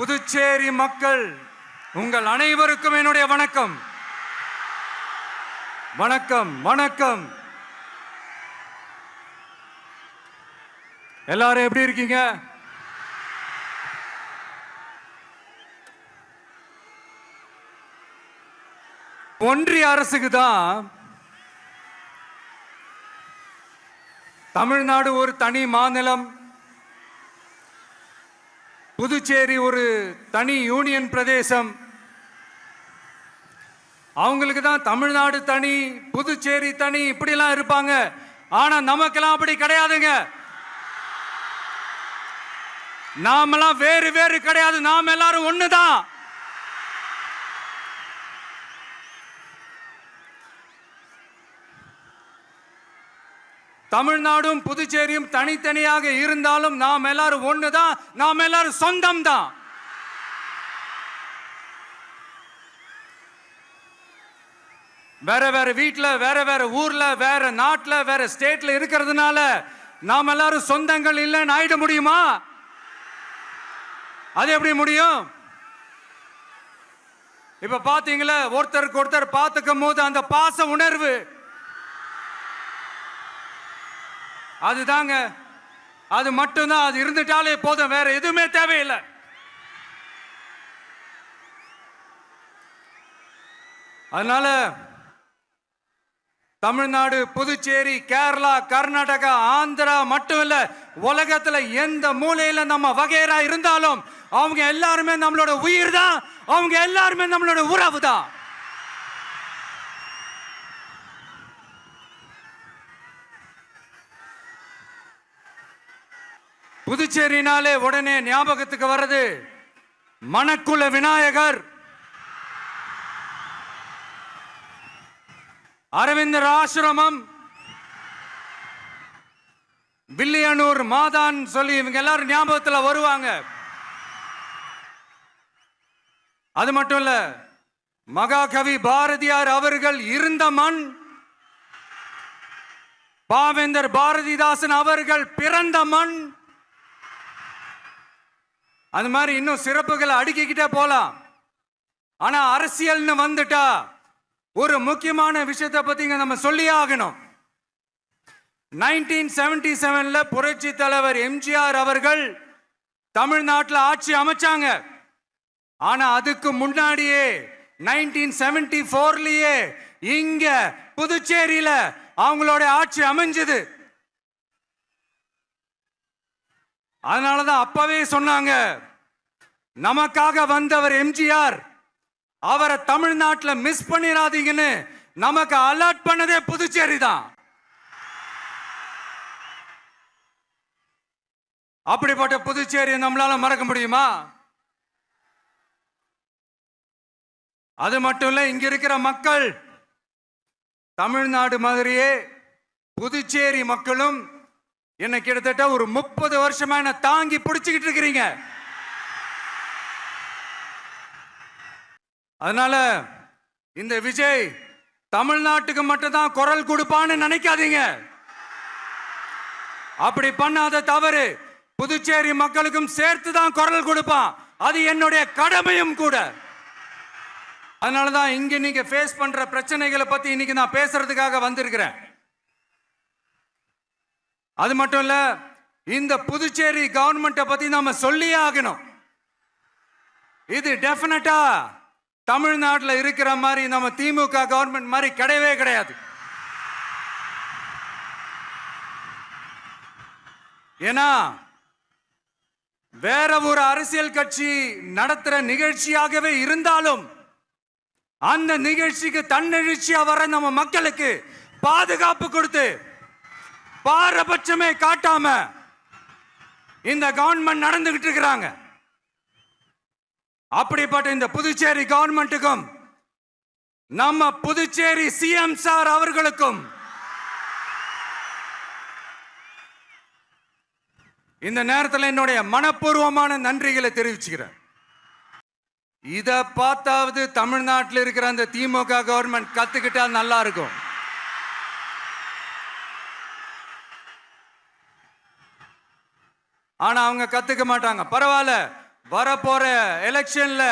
புதுச்சேரி மக்கள் உங்கள் அனைவருக்கும் என்னுடைய வணக்கம். வணக்கம் வணக்கம். எல்லாரும் எப்படி இருக்கீங்க? ஒன்றிய அரசுக்கு தான் தமிழ்நாடு ஒரு தனி மாநிலம், புதுச்சேரி ஒரு தனி யூனியன் பிரதேசம். அவங்களுக்கு தான் தமிழ்நாடு தனி, புதுச்சேரி தனி, இப்படிலாம் இருப்பாங்க. ஆனா நமக்கெல்லாம் அப்படி கிடையாதுங்க. நாமெல்லாம் வேறு வேறு கிடையாது. நாம் எல்லாரும் ஒண்ணுதான். தமிழ்நாடும் புதுச்சேரியும் தனித்தனியாக இருந்தாலும் நாம் எல்லாரும் ஒண்ணுதான். நாம் எல்லாரும் சொந்தம் தான். வேற வேற வீட்டுல, வேற வேற ஊர்ல, வேற நாட்டுல, வேற ஸ்டேட்ல இருக்கிறதுனால நாம் எல்லாரும் சொந்தங்கள் இல்லைன்னு ஆயிட முடியுமா? அது எப்படி முடியும்? இப்ப பாத்தீங்களா, ஒருத்தருக்கு ஒருத்தர் பார்த்துக்கும் போது அந்த பாச உணர்வு, அதுதாங்க, அது மட்டும்தான். அது இருந்துட்டாலே போதும், வேற எதுவுமே தேவையில்லை. அதனால தமிழ்நாடு, புதுச்சேரி, கேரளா, கர்நாடகா, ஆந்திரா மட்டும் இல்ல, உலகத்துல எந்த மூலையில நம்ம வகைரா இருந்தாலும் அவங்க எல்லாருமே நம்மளோட உயிர் தான். அவங்க எல்லாருமே நம்மளோட உறவு தான். புதுச்சேரினாலே உடனே ஞாபகத்துக்கு வர்றது மணக்குள விநாயகர், அரவிந்தர் ஆசிரமம், வில்லியனூர் மாதான் சொல்லி இவங்க எல்லாரும் ஞாபகத்தில் வருவாங்க. அது மட்டும் இல்ல, மகாகவி பாரதியார் அவர்கள் இருந்த மண், பாவேந்தர் பாரதிதாசன் அவர்கள் பிறந்த மண். அது மாதிரி இன்னும் சிறப்புகளை அடுக்கிக்கிட்டே போலாம். ஆனா அரசியல்னு வந்துட்டா ஒரு முக்கியமான விஷயத்தை பத்தி நம்ம சொல்லி ஆகணும். 1977ல புரட்சி தலைவர் எம்ஜிஆர் அவர்கள் தமிழ்நாட்டில் ஆட்சி அமைச்சாங்க. ஆனா அதுக்கு முன்னாடியே 1974லயே இங்க புதுச்சேரியில அவங்களோட ஆட்சி அமைஞ்சது. அதனாலதான் அப்பவே சொன்னாங்க, நமக்காக வந்தவர் எம்ஜிஆர், அவரை தமிழ்நாட்டில் மிஸ் பண்ணிடாதீங்கன்னு நமக்கு அலர்ட் பண்ணதே புதுச்சேரி தான். அப்படிப்பட்ட புதுச்சேரியை நம்மளால மறக்க முடியுமா? அது மட்டும் இல்ல, இங்க இருக்கிற மக்கள் தமிழ்நாடு மாதிரியே புதுச்சேரி மக்களும் என்ன கிட்டத்தட்ட ஒரு 30 வருஷமா என்ன தாங்கி பிடிச்சுக்கிட்டு இருக்கிறீங்க. அதனால இந்த விஜய் தமிழ்நாட்டுக்கு மட்டும்தான் குரல் கொடுப்பான்னு நினைக்காதீங்க. அப்படி பண்ணாத தவறு. புதுச்சேரி மக்களுக்கும் சேர்த்து தான் குரல் கொடுப்பான். அது என்னுடைய கடமையும் கூட. அதனாலதான் இங்க நீங்க ஃபேஸ் பண்ற பிரச்சனைகளை பத்தி இன்னைக்கு நான் பேசுறதுக்காக வந்திருக்கிறேன். அது மட்டும் இல்ல, இந்த புதுச்சேரி கவர்மெண்ட்டை பத்தி நாம சொல்லியே ஆகணும். இது டெஃபினட்டா தமிழ்நாட்டில் இருக்கிற மாதிரி நம்ம திமுக கவர்மெண்ட் மாதிரி கிடையவே கிடையாது. ஏன்னா வேற ஒரு அரசியல் கட்சி நடத்துற நிகழ்ச்சியாகவே இருந்தாலும் அந்த நிகழ்ச்சிக்கு தன்னெழுச்சியா வர நம்ம மக்களுக்கு பாதுகாப்பு கொடுத்து பாரபட்சமே காட்டாம இந்த கவர்மெண்ட் நடந்துகிட்டு இருக்கிறாங்க. அப்படிப்பட்ட இந்த புதுச்சேரி கவர்மெண்ட்டுக்கும் நம்ம புதுச்சேரி சிஎம் சார் அவர்களுக்கும் இந்த நேரத்தில் என்னுடைய மனப்பூர்வமான நன்றிகளை தெரிவிச்சுக்கிறேன். இத பார்த்தாவது தமிழ்நாட்டில் இருக்கிற அந்த திமுக கவர்மெண்ட் கத்துக்கிட்டா நல்லா இருக்கும். ஆனா அவங்க கத்துக்க மாட்டாங்க. பரவாயில்ல, வரப்போற எலெக்ஷன்ல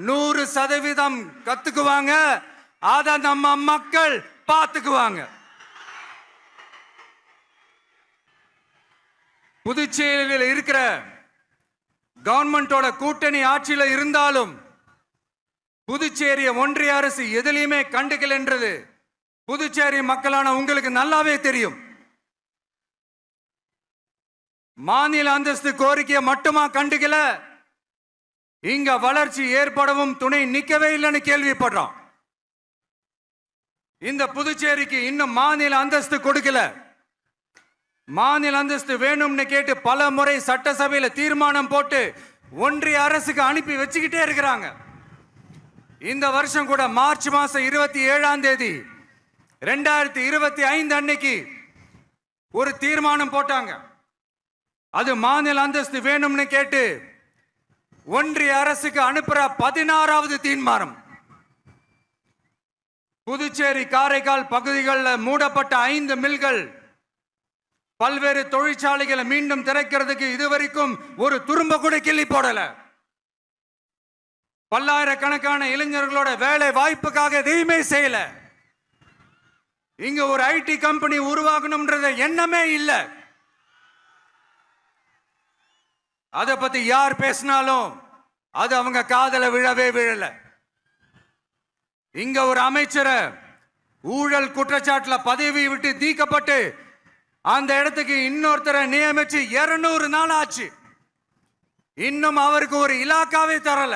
100% கத்துக்குவாங்க. அத நம்ம மக்கள் பார்த்துக்குவாங்க. புதுச்சேரியில் இருக்கிற கவர்மெண்டோட கூட்டணி ஆட்சியில இருந்தாலும் புதுச்சேரிய ஒன்றிய அரசு எதிலையுமே கண்டுக்கல் என்றது புதுச்சேரி மக்களான உங்களுக்கு நல்லாவே தெரியும். மாநில அந்தஸ்து கோரிக்கையை மட்டுமா கண்டுக்கல, இங்க வளர்ச்சி ஏற்படவும் துணை நிக்கவே இல்லைன்னு கேள்விப்படுறோம். இந்த புதுச்சேரிக்கு இன்னும் மாநில அந்தஸ்து கொடுக்கல. மாநில அந்தஸ்து வேணும்னு கேட்டு பல முறை சட்டசபையில தீர்மானம் போட்டு ஒன்றிய அரசுக்கு அனுப்பி வச்சுக்கிட்டே இருக்கிறாங்க. இந்த வருஷம் கூட மார்ச் மாசம் 27ஆம் தேதி 2025 அன்னைக்கு ஒரு தீர்மானம் போட்டாங்க. அது மாநில அந்தஸ்து வேணும்னு கேட்டு ஒன்றிய அரசுக்கு அனுப்புற 16வது தீர்மானம். புதுச்சேரி காரைக்கால் பகுதிகளில் மூடப்பட்ட 5 மில்கள், பல்வேறு தொழிற்சாலைகளை மீண்டும் திறக்கிறதுக்கு இதுவரைக்கும் ஒரு துரும்ப கூட கிள்ளி போடல. பல்லாயிரக்கணக்கான இளைஞர்களோட வேலை வாய்ப்புக்காக எதையுமே செய்யல. இங்க ஒரு ஐடி கம்பெனி உருவாகணும்ன்ற எண்ணமே இல்லை. அதை பத்தி யார் பேசினாலும் அது அவங்க காதல விழவே விழல. இங்க ஒரு அமைச்சரை ஊழல் குற்றச்சாட்டுல பதவி விட்டு நீக்கப்பட்டு அந்த இடத்துக்கு இன்னொருத்தரை நியமிச்சு 200 நாள் ஆச்சு. இன்னும் அவருக்கு ஒரு இலாக்காவே தரல.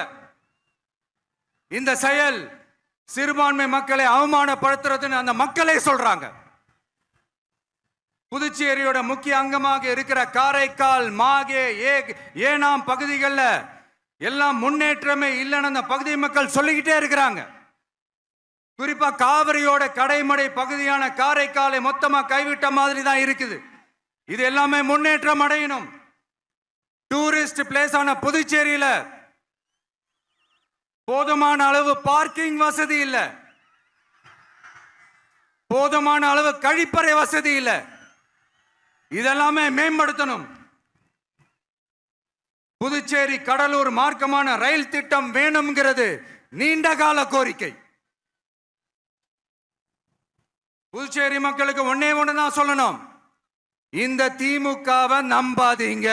இந்த செயல் சிறுபான்மை மக்களை அவமானப்படுத்துறதுன்னு அந்த மக்களே சொல்றாங்க. புதுச்சேரியோட முக்கிய அங்கமாக இருக்கிற காரைக்கால், மாகே, ஏனாம் பகுதிகளில் எல்லாம் முன்னேற்றமே இல்லைன்னு அந்த பகுதி மக்கள் சொல்லிக்கிட்டே இருக்கிறாங்க. குறிப்பா காவிரியோட கடைமடை பகுதியான காரைக்காலை மொத்தமா கைவிட்ட மாதிரி தான் இருக்குது. இது எல்லாமே முன்னேற்றம் அடையணும். டூரிஸ்ட் பிளேஸ் ஆன புதுச்சேரியில போதுமான அளவு பார்க்கிங் வசதி இல்ல, போதுமான அளவு கழிப்பறை வசதி இல்ல. இதெல்லாமே மேம்படுத்தணும். புதுச்சேரி கடலூர் மார்க்கமான ரயில் திட்டம் வேணும்ங்கிறது நீண்ட கால கோரிக்கை. புதுச்சேரி மக்களுக்கு ஒன்னே ஒண்ணுதான் சொல்லணும், இந்த திமுகவை நம்பாதீங்க.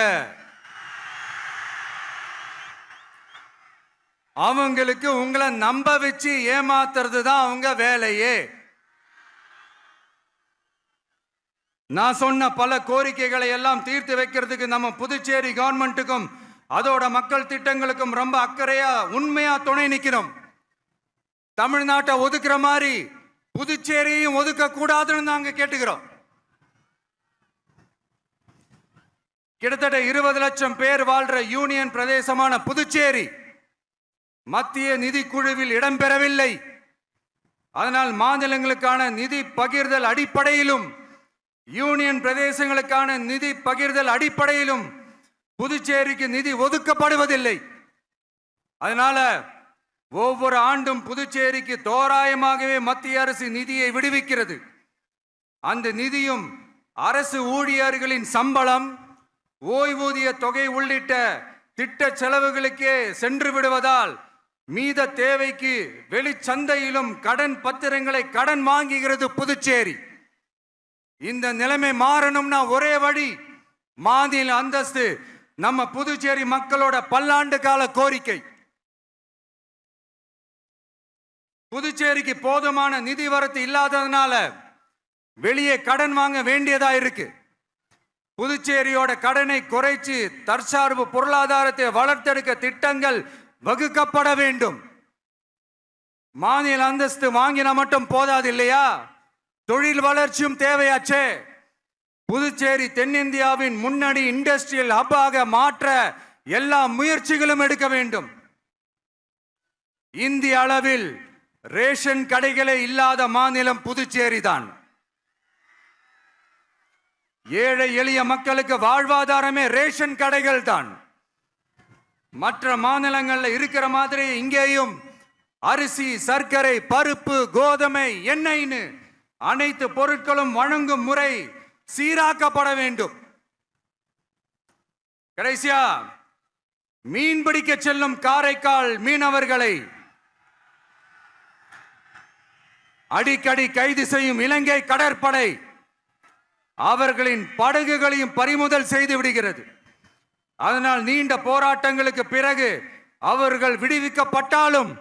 அவங்களுக்கு உங்களை நம்ப வச்சு ஏமாத்துறது தான் அவங்க வேலையே. நான் சொன்ன பல கோரிக்கைகளை எல்லாம் தீர்த்து வைக்கிறதுக்கு நம்ம புதுச்சேரி கவர்மெண்ட்டுக்கும் அதோட மக்கள் திட்டங்களுக்கும் ரொம்ப அக்கறையா உண்மையா துணை நிற்கிறோம். தமிழ்நாட்டை ஒதுக்குற மாதிரி புதுச்சேரியும் ஒதுக்க கூடாதுன்னு நாங்க கேட்டுக்கிறோம். கிட்டத்தட்ட 20 லட்சம் பேர் வாழ்ற யூனியன் பிரதேசமான புதுச்சேரி மத்திய நிதி குழுவில் இடம்பெறவில்லை. அதனால் மாநிலங்களுக்கான நிதி பகிர்தல் அடிப்படையிலும் யூனியன் பிரதேசங்களுக்கான நிதி பகிர்தல் அடிப்படையிலும் புதுச்சேரிக்கு நிதி ஒதுக்கப்படுவதில்லை. அதனால ஒவ்வொரு ஆண்டும் புதுச்சேரிக்கு தோராயமாகவே மத்திய அரசு நிதியை விடுவிக்கிறது. அந்த நிதியும் அரசு ஊழியர்களின் சம்பளம், ஓய்வூதிய தொகை உள்ளிட்ட திட்ட செலவுகளுக்கே சென்று விடுவதால் மீத தேவைக்கு வெளிச்சந்தையிலும் கடன் பத்திரங்களை கடன் வாங்குகிறது புதுச்சேரி. இந்த நிலைமை மாறணும்னா ஒரே வழி, மாநில அந்தஸ்து நம்ம புதுச்சேரி மக்களோட பல்லாண்டு கால கோரிக்கை. புதுச்சேரிக்கு போதுமான நிதி வரத்து இல்லாததுனால வெளியே கடன் வாங்க வேண்டியதா இருக்கு. புதுச்சேரியோட கடனை குறைச்சு தற்சார்பு பொருளாதாரத்தை வளர்த்தெடுக்க திட்டங்கள் வகுக்கப்பட வேண்டும். மாநில அந்தஸ்து வாங்கினா மட்டும் போதாது இல்லையா, தொழில் வளர்ச்சியும் தேவையாச்சே. புதுச்சேரி தென்னிந்தியாவின் முன்னணி இண்டஸ்ட்ரியல் ஹப்பாக மாற்ற எல்லா முயற்சிகளும் எடுக்க வேண்டும். இந்திய அளவில் ரேஷன் கடைகளே இல்லாத மாநிலம் புதுச்சேரி தான். ஏழை எளிய மக்களுக்கு வாழ்வாதாரமே ரேஷன் கடைகள் தான். மற்ற மாநிலங்கள்ல இருக்கிற மாதிரி இங்கேயும் அரிசி, சர்க்கரை, பருப்பு, கோதுமை, எண்ணெய்னு அனைத்து பொருட்களும் வழங்கும் முறை சீராக்கப்பட வேண்டும். கடைசியா மீன்பிடிக்க செல்லும் காரைக்கால் மீனவர்களை அடிக்கடி கைது செய்யும் இலங்கை கடற்படை அவர்களின் படகுகளையும் பறிமுதல் செய்து விடுகிறது. அதனால் நீண்ட போராட்டங்களுக்கு பிறகு அவர்கள் விடுவிக்கப்பட்டாலும்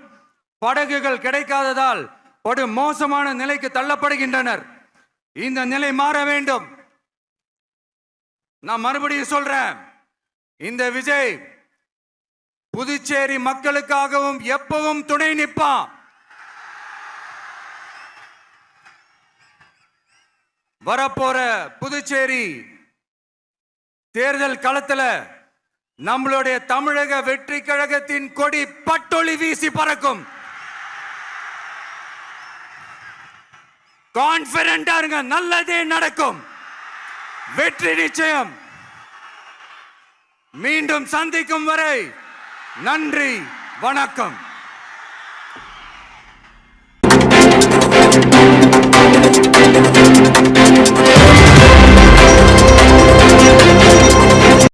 படகுகள் கிடைக்காததால் படு மோசமான நிலைக்கு தள்ளப்படுகின்றனர். இந்த நிலை மாற வேண்டும். நான் மறுபடியும் சொல்றேன், இந்த விஜய் புதுச்சேரி மக்களுக்காகவும் எப்பவும் துணை நிற்பான். வரப்போற புதுச்சேரி தேர்தல் களத்துல நம்மளுடைய தமிழக வெற்றி கழகத்தின் கொடி பட்டொளி வீசி பறக்கும். கான்பிடென்டா இருங்க, நல்லதே நடக்கும். வெற்றி நிச்சயம். மீண்டும் சந்திக்கும் வரை நன்றி, வணக்கம்.